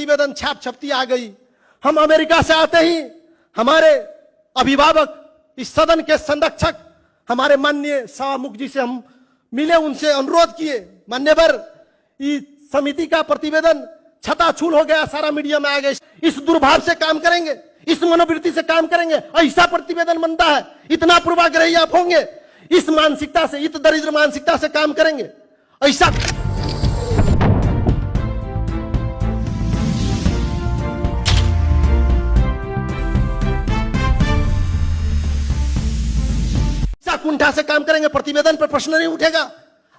प्रतिवेदन छाप छपती आ गई। हम अमेरिका से आते ही हमारे अभिभावक, इस सदन के संरक्षक, हमारे माननीय सभामुख जी से हम मिले, उनसे अनुरोध किए, मान्यवर इस समिति का प्रतिवेदन छताछूल हो गया, सारा मीडिया में आ गया, इस दुर्भाव से काम करेंगे, इस मनोवृत्ति से काम करेंगे, ऐसा प्रतिवेदन बनता है, इतना पूर्वाग्रही आप होंगे, इस मानसिकता से, इस दरिद्र मानसिकता से काम करेंगे, ऐसा कुंठा से काम करेंगे, प्रतिवेदन पर प्रश्न नहीं उठेगा।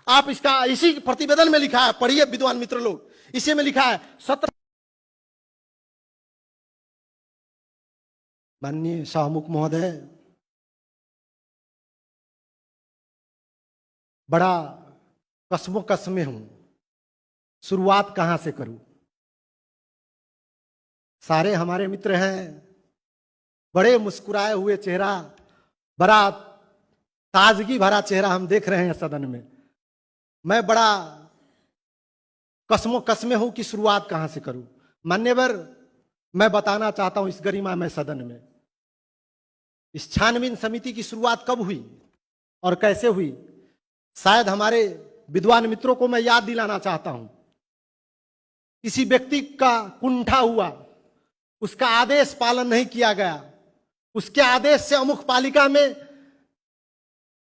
आप इसका इसी प्रतिवेदन में लिखा है, पढ़िए विद्वान मित्र लोग, इसी में लिखा है 17। माननीय सभामुख महोदय, बड़ा कसमोकस में हूं, शुरुआत कहां से करूं। सारे हमारे मित्र हैं, बड़े मुस्कुराए हुए चेहरा, बड़ा ताजगी भरा चेहरा हम देख रहे हैं सदन में। मैं बड़ा कसमोकस में हूं कि शुरुआत कहां से करूं। मान्यवर, मैं बताना चाहता हूं इस गरिमा में सदन में, इस छानबीन समिति की शुरुआत कब हुई और कैसे हुई, शायद हमारे विद्वान मित्रों को मैं याद दिलाना चाहता हूं। किसी व्यक्ति का कुंठा हुआ, उसका आदेश पालन नहीं किया गया, उसके आदेश से अमुख पालिका में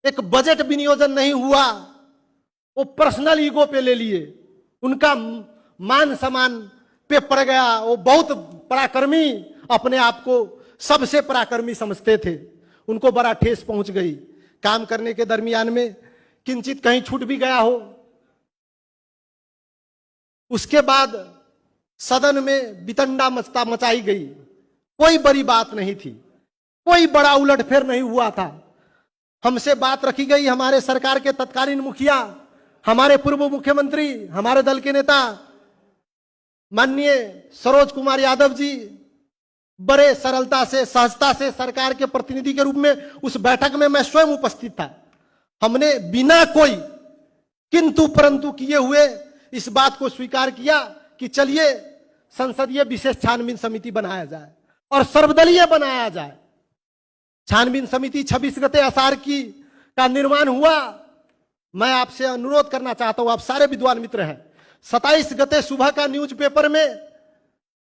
एक बजट विनियोजन नहीं हुआ, वो पर्सनल ईगो पे ले लिए, उनका मान सम्मान पे पड़ गया। वो बहुत पराक्रमी, अपने आप को सबसे पराक्रमी समझते थे, उनको बड़ा ठेस पहुंच गई। काम करने के दरमियान में किंचित कहीं छूट भी गया हो, उसके बाद सदन में बितंडा मचाई गई। कोई बड़ी बात नहीं थी, कोई बड़ा उलटफेर नहीं हुआ था। हमसे बात रखी गई, हमारे सरकार के तत्कालीन मुखिया, हमारे पूर्व मुख्यमंत्री, हमारे दल के नेता माननीय सरोज कुमार यादव जी बड़े सरलता से, सहजता से सरकार के प्रतिनिधि के रूप में उस बैठक में मैं स्वयं उपस्थित था। हमने बिना कोई किंतु परंतु किए हुए इस बात को स्वीकार किया कि चलिए संसदीय विशेष छानबीन समिति बनाया जाए और सर्वदलीय बनाया जाए। छानबीन समिति 26 गते आषाढ़ की का निर्माण हुआ। मैं आपसे अनुरोध करना चाहता हूं, आप सारे विद्वान मित्र हैं, 27 गते सुबह का न्यूज़पेपर में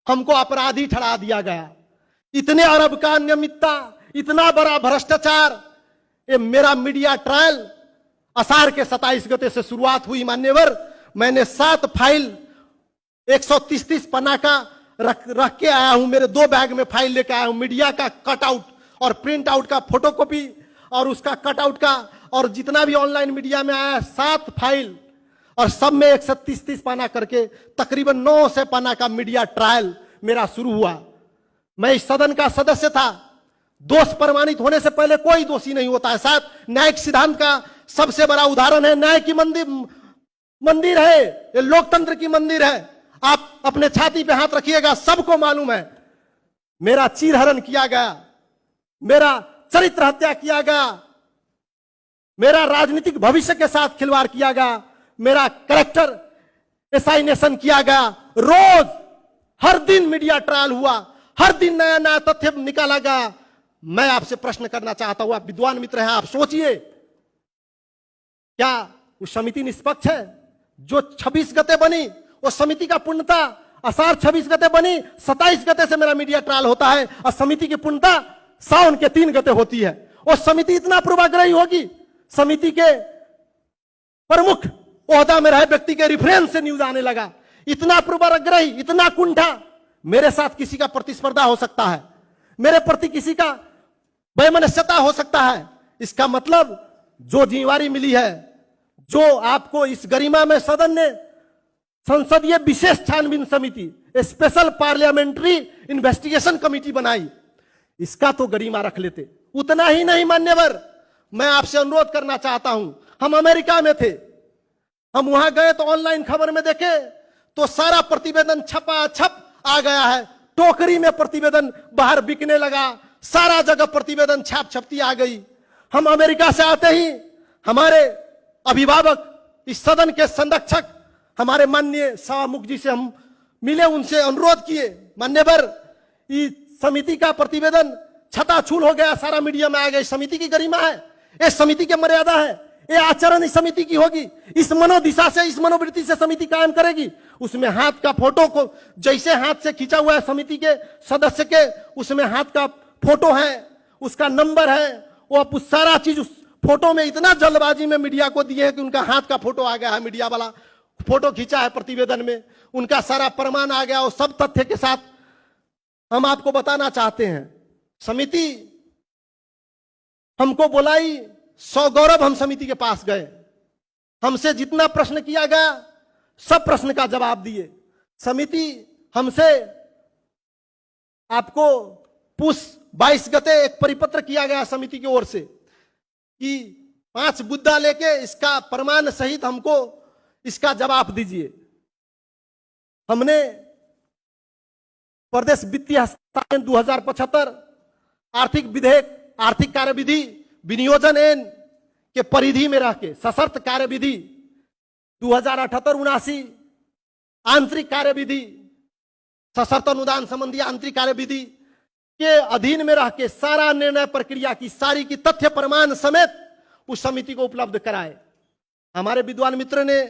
हमको अपराधी ठहरा दिया गया। इतने अरब का अनियमितता, इतना बड़ा भ्रष्टाचार। ये मेरा मीडिया ट्रायल आषाढ़ के 27 गते से शुरुआत हुई। मान्यवर, मैंने 7 फाइल 130 पन्ना का रख के आया हूं, मेरे 2 बैग में फाइल लेके आया हूं, मीडिया का कटआउट और प्रिंट आउट का फोटोकॉपी और उसका कटआउट का, और जितना भी ऑनलाइन मीडिया में आया 7 फाइल, और सब में 130 पन्ना करके तकरीबन 900 पन्ना का मीडिया ट्रायल मेरा शुरू हुआ। मैं इस सदन का सदस्य था। दोष प्रमाणित होने से पहले कोई दोषी नहीं होता है। शायद न्यायिक सिद्धांत का सबसे बड़ा उदाहरण है, न्याय की मंदिर है, ये लोकतंत्र की मंदिर है। आप अपने छाती पे हाथ रखिएगा, सबको मालूम है मेरा चीरहरण किया गया, मेरा चरित्र हत्या किया गया, मेरा राजनीतिक भविष्य के साथ खिलवाड़ किया गया, मेरा कैरेक्टर एसाइनेशन किया गया। रोज हर दिन मीडिया ट्रायल हुआ, हर दिन नया नया तथ्य निकाला गया। मैं आपसे प्रश्न करना चाहता हूं, आप विद्वान मित्र हैं, आप सोचिए, क्या वो समिति निष्पक्ष है? जो 26 गते बनी, वो समिति का पूर्णता आषाढ़ 26 गते बनी, 27 गते से मेरा मीडिया ट्रायल होता है, और समिति की पूर्णता सावन के 3 गते होती है। वो समिति इतना पूर्वाग्रही होगी, समिति के प्रमुख ओहदा में रहे व्यक्ति के रेफरेंस से न्यूज आने लगा, इतना पूर्वाग्रही, इतना कुंठा। मेरे साथ किसी का प्रतिस्पर्धा हो सकता है, मेरे प्रति किसी का वैमनस्यता हो सकता है। इसका मतलब जो जिम्मेवारी मिली है, जो आपको इस गरिमा में सदन ने संसदीय विशेष छानबीन समिति, स्पेशल पार्लियामेंट्री इन्वेस्टिगेशन कमेटी बनाई, इसका तो गरिमा रख लेते। उतना ही नहीं मान्यवर, मैं आपसे अनुरोध करना चाहता हूं, हम अमेरिका में थे, हम वहां गए तो ऑनलाइन खबर में देखे तो सारा प्रतिवेदन छपा छप आ गया है, टोकरी में प्रतिवेदन बाहर बिकने लगा, सारा जगह प्रतिवेदन छाप छपती आ गई। हम अमेरिका से आते ही हमारे अभिभावक, इस सदन के संरक्षक, हमारे माननीय सभामुख जी से हम मिले, उनसे अनुरोध किए, मान्यवर ये समिति का प्रतिवेदन छताछूल हो गया, सारा मीडिया में आ गया। समिति की गरिमा है, ये समिति की मर्यादा है, ये आचरण इस समिति की होगी, इस मनोदिशा से, इस मनोवृत्ति से समिति कायम करेगी। उसमें हाथ का फोटो को जैसे हाथ से खींचा हुआ है समिति के सदस्य के, उसमें हाथ का फोटो है, उसका नंबर है, वो उस सारा चीज उस फोटो में इतना जल्दबाजी में मीडिया को दिए है कि उनका हाथ का फोटो आ गया है, मीडिया वाला फोटो खींचा है प्रतिवेदन में, उनका सारा प्रमाण आ गया और सब तथ्य के साथ हम आपको बताना चाहते हैं। समिति हमको बुलाई, सौगौरव हम समिति के पास गए, हमसे जितना प्रश्न किया गया सब प्रश्न का जवाब दिए। समिति हमसे आपको पुष 22 गते एक परिपत्र किया गया समिति की ओर से कि 5 मुद्दा लेके इसका प्रमाण सहित हमको इसका जवाब दीजिए। हमने प्रदेश वित्तीय हस्तांतरण 2075 आर्थिक विधेयक, आर्थिक कार्यविधि विनियोजन एन के परिधि में रह के सशर्त कार्यविधि 2078-79 आंतरिक कार्यविधि, सशर्त अनुदान संबंधी आंतरिक कार्यविधि के अधीन में रह के सारा निर्णय प्रक्रिया की सारी की तथ्य प्रमाण समेत उस समिति को उपलब्ध कराए। हमारे विद्वान मित्र ने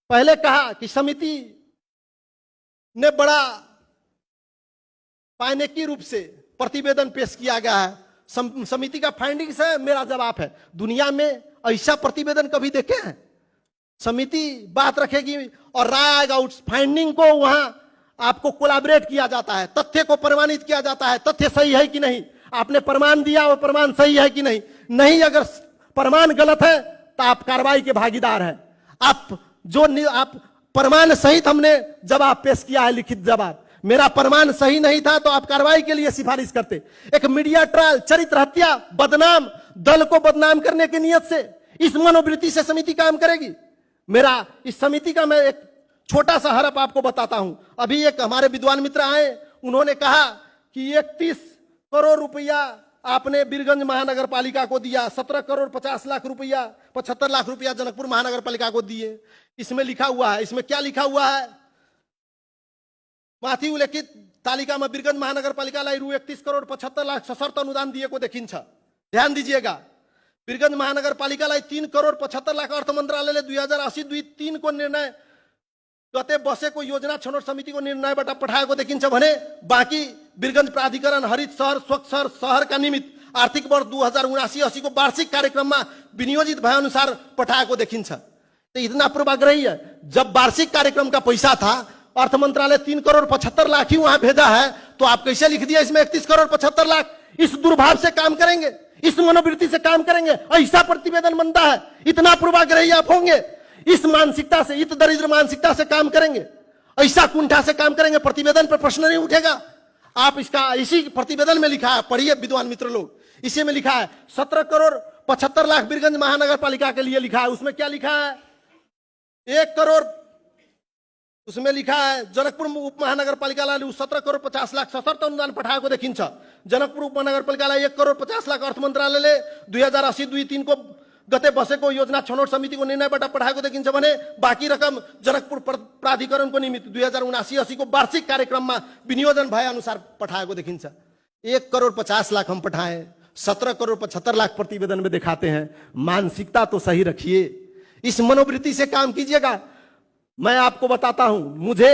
पहले कहा कि समिति ने बड़ा पायनेकी रूप से प्रतिवेदन पेश किया गया है। समिति का फाइंडिंग्स है, मेरा जवाब है, दुनिया में ऐसा प्रतिवेदन कभी देखे हैं? समिति बात रखेगी और राय आएगा, उस फाइंडिंग को वहां आपको कोलैबोरेट किया जाता है, तथ्य को प्रमाणित किया जाता है, तथ्य सही है कि नहीं, आपने प्रमाण दिया वो प्रमाण सही है कि नहीं, नहीं अगर प्रमाण गलत है तो आप कार्रवाई के भागीदार हैं। आप प्रमाण सहित हमने जवाब पेश किया है, लिखित जवाब, मेरा प्रमाण सही नहीं था तो आप कार्रवाई के लिए सिफारिश करते। एक मीडिया ट्रायल, चरित्र हत्या, बदनाम, दल को बदनाम करने की नियत से, इस मनोवृत्ति से समिति काम करेगी। मेरा इस समिति का मैं एक छोटा सा हरफ आपको बताता हूं। अभी एक हमारे विद्वान मित्र आए, उन्होंने कहा कि 31 करोड़ रुपया आपने बीरगंज महानगर पालिका को दिया, 17 करोड़ 50 लाख रुपया, 75 लाख रुपया जनकपुर महानगर पालिका को दिए। इसमें लिखा हुआ है, इसमें क्या लिखा हुआ है? माथी उल्लेखित तालिका में बीरगंज महानगर पालिका लाई रु 31 करोड़ 75 लाख सशर्त अनुदान दिए को देखिन छ। ध्यान दीजिएगा, बीरगंज महानगर पालिका लाई 3 करोड़ 75 लाख अर्थ मंत्रालय 2080-23 को निर्णय गते बसेको योजना छनौट समिति को निर्णयबाट पठाएको देखिन्छ भने बाँकी बीरगंज प्राधिकरण हरित शहर स्वच्छ शहर का निमित्त आर्थिक वर्ष 2079-80 को वार्षिक कार्यक्रममा विनियोजित भए अनुसार पठाएको देखिन्छ। तो इतना पूर्वाग्रही है, जब वार्षिक कार्यक्रम का पैसा था अर्थ मंत्रालय 3 करोड़ 75 लाख ही वहां भेजा है, तो आप कैसे लिख दिया इसमें 31 करोड़ 75 लाख? इस दुर्भाव से काम करेंगे, इस मनोवृत्ति से काम करेंगे, ऐसा प्रतिवेदन बनता है? इतना पूर्वाग्रही आप होंगे? इस मानसिकता से, इस दरिद्र मानसिकता से काम करेंगे, ऐसा कुंठा से काम करेंगे, प्रतिवेदन पर प्रश्न नहीं उठेगा। आप इसका इसी प्रतिवेदन में लिखा है, पढ़िए विद्वान मित्र लोग, इसी में लिखा है 17 करोड़ 75 लाख बीरगंज महानगर पालिका के लिए लिखा है। उसमें क्या लिखा है? 1 करोड़ उसमें लिखा है जनकपुर उप महानगर पालिका 17 करोड़ 50 लाख सशर्त अनुदान पठाएको देखिन्छ। जनकपुर उप महानगर पालिका 1 करोड़ 50 लाख अर्थ मंत्रालयले 2080-23 को गते बसेको योजना छनौट समिति को निर्णयबाट पठाएको देखिन्छ भने बाँकी रकम जनकपुर प्राधिकरणको निमित्त 2079-80 को वार्षिक कार्यक्रममा विनियोजन भए अनुसार पठाएको देखिन्छ। 1 करोड़ 50 लाख हम पठाए, 17 करोड़ 75 लाख प्रतिवेदन में दिखाते हैं। मानसिकता तो सही रखिए, इस मनोवृत्ति से काम कीजिएगा। मैं आपको बताता हूं, मुझे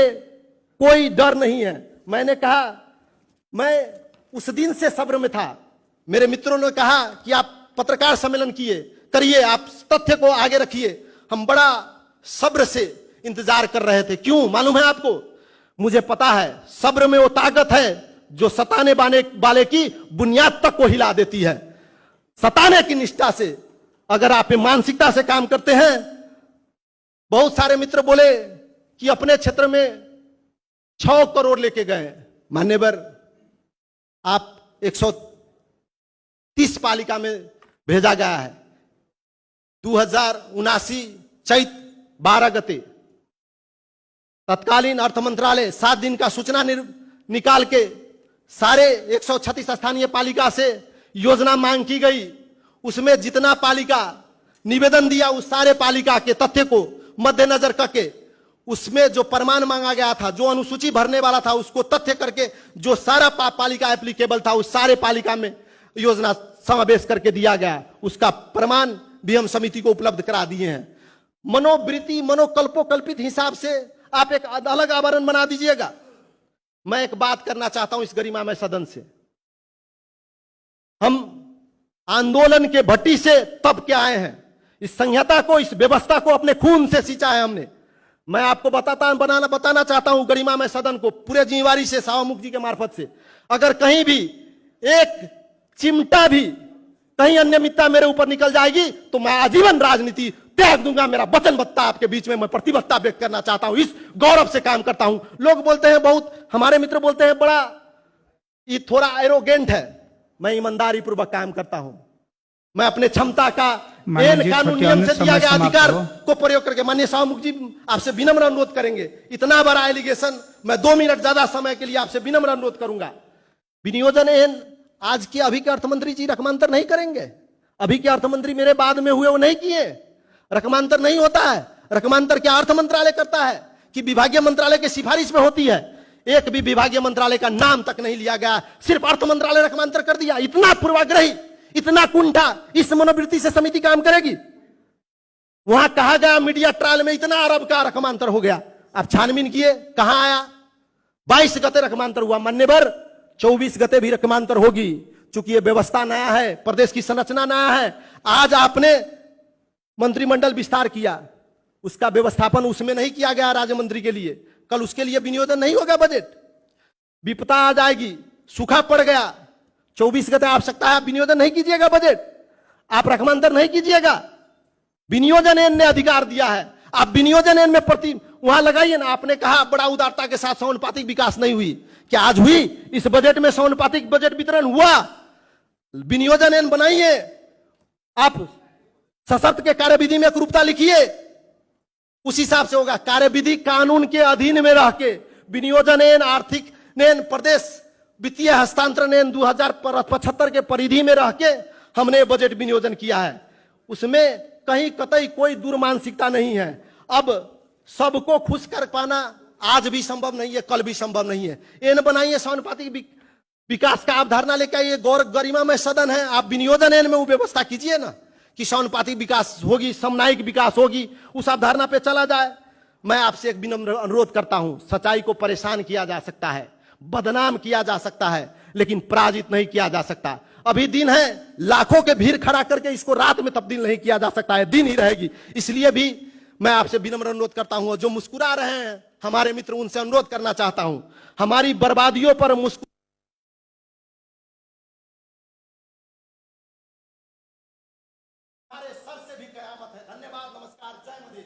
कोई डर नहीं है। मैंने कहा, मैं उस दिन से सब्र में था। मेरे मित्रों ने कहा कि आप पत्रकार सम्मेलन करिए, आप तथ्य को आगे रखिए। हम बड़ा सब्र से इंतजार कर रहे थे। क्यों मालूम है आपको? मुझे पता है सब्र में वो ताकत है जो सताने वाले की बुनियाद तक को हिला देती है। सताने की निष्ठा से अगर आप मानसिकता से काम करते हैं। बहुत सारे मित्र बोले कि अपने क्षेत्र में 6 करोड़ लेके गए। मान्यवर, आप 130 पालिका में भेजा गया है। 2079 चैत 12 गते तत्कालीन अर्थ मंत्रालय 7 दिन का सूचना निकाल के सारे 136 स्थानीय पालिका से योजना मांग की गई। उसमें जितना पालिका निवेदन दिया उस सारे पालिका के तथ्य को मद्देनजर करके उसमें जो प्रमाण मांगा गया था, जो अनुसूची भरने वाला था, उसको तथ्य करके जो सारा पालिका एप्लीकेबल था उस सारे पालिका में योजना समावेश करके दिया गया, उसका प्रमाण भी हम समिति को उपलब्ध करा दिए हैं। मनोवृत्ति मनोकल्पोकल्पित हिसाब से आप एक अलग आवरण बना दीजिएगा। मैं एक बात करना चाहता हूं इस गरिमामय सदन से, हम आंदोलन के भट्टी से तब के आए हैं, इस संहिता को, इस व्यवस्था को अपने खून से सींचा है हमने। मैं आपको बताना चाहता हूं गरिमामय सदन को, पूरे जिम्मेवारी से, सावामुख जी के मार्फत से, अगर कहीं भी एक चिमटा भी कहीं अनियमितता मेरे ऊपर निकल जाएगी तो मैं आजीवन राजनीति त्याग दूंगा। मेरा वचनबद्धता आपके बीच में मैं प्रतिबद्धता व्यक्त करना चाहता हूं, इस गौरव से काम करता हूं। लोग बोलते हैं, बहुत हमारे मित्र बोलते हैं बड़ा ये थोड़ा एरोगेंट है, मैं ईमानदारी पूर्वक काम करता हूं। मैं अपने क्षमता का कानून नियम से दिया गया अधिकार को प्रयोग करके, माननीय सावामुख जी आपसे विनम्र अनुरोध करेंगे, इतना बड़ा एलिगेशन मैं 2 मिनट ज्यादा समय के लिए आपसे विनम्र अनुरोध करूंगा। विनियोजन एन आज के अभी के अर्थमंत्री जी रकमांतर नहीं करेंगे, अभी के अर्थमंत्री मेरे बाद में हुए वो नहीं किए, रकमांतर नहीं होता है। रकमांतर क्या अर्थ मंत्रालय करता है कि विभागीय मंत्रालय की सिफारिश में होती है? एक भी विभागीय मंत्रालय का नाम तक नहीं लिया गया, सिर्फ अर्थ मंत्रालय रकमांतर कर दिया। इतना पूर्वाग्रही, इतना कुंठा, इस मनोवृत्ति से समिति काम करेगी? वहां कहा गया मीडिया ट्रायल में इतना अरब का रकमांतर हो गया, आप छानबीन किए कहां आया? 22 गते रकमांतर हुआ, मान्यवर 24 गते भी रकमांतर होगी, चूंकि ये व्यवस्था नया है, प्रदेश की संरचना नया है। आज आपने मंत्रिमंडल विस्तार किया, उसका व्यवस्थापन उसमें नहीं किया गया राज्य मंत्री के लिए, कल उसके लिए विनियोजन नहीं होगा। बजट विपदा आ जाएगी, सूखा पड़ गया, 24 गते आवश्यकता है, आप विनियोजन नहीं कीजिएगा, बजट आप रकमांतर नहीं कीजिएगा। विनियोजन एन ने अधिकार दिया है, आप विनियोजन एन में प्रति वहां लगाइए ना। आपने कहा बड़ा उदारता के साथ समानुपातिक विकास नहीं हुई, क्या आज हुई? इस बजट में समानुपातिक बजट वितरण हुआ। विनियोजन एन बनाइए, आप सशर्त के कार्यविधि में एकरूपता लिखिए, उस हिसाब से होगा। कार्यविधि कानून के अधीन में रह के विनियोजन एन, आर्थिक एन, प्रदेश वित्तीय हस्तांतरण एन 2075 के परिधि में रह के हमने बजट विनियोजन किया है। उसमें कहीं कतई कोई दुर्मानसिकता नहीं है। अब सबको खुश कर पाना आज भी संभव नहीं है, कल भी संभव नहीं है। एन बनाइए, समानुपातिक विकास का अवधारणा लेकर आइए, गरिमा में सदन है, आप विनियोजन एन में वो व्यवस्था कीजिए ना कि समानुपातिक विकास होगी, समन्वयिक विकास होगी, उस अवधारणा पे चला जाए। मैं आपसे एक विनम्र अनुरोध करता हूं, सच्चाई को परेशान किया जा सकता है, बदनाम किया जा सकता है, लेकिन पराजित नहीं किया जा सकता। अभी दिन है, लाखों के भीड़ खड़ा करके इसको रात में तब्दील नहीं किया जा सकता है, दिन ही रहेगी। इसलिए भी मैं आपसे विनम्र अनुरोध करता हूं, जो मुस्कुरा रहे हैं हमारे मित्र, उनसे अनुरोध करना चाहता हूं, हमारी बर्बादियों पर मुस्कुरा सर से भी कयामत है। धन्यवाद, नमस्कार, जय मदेश।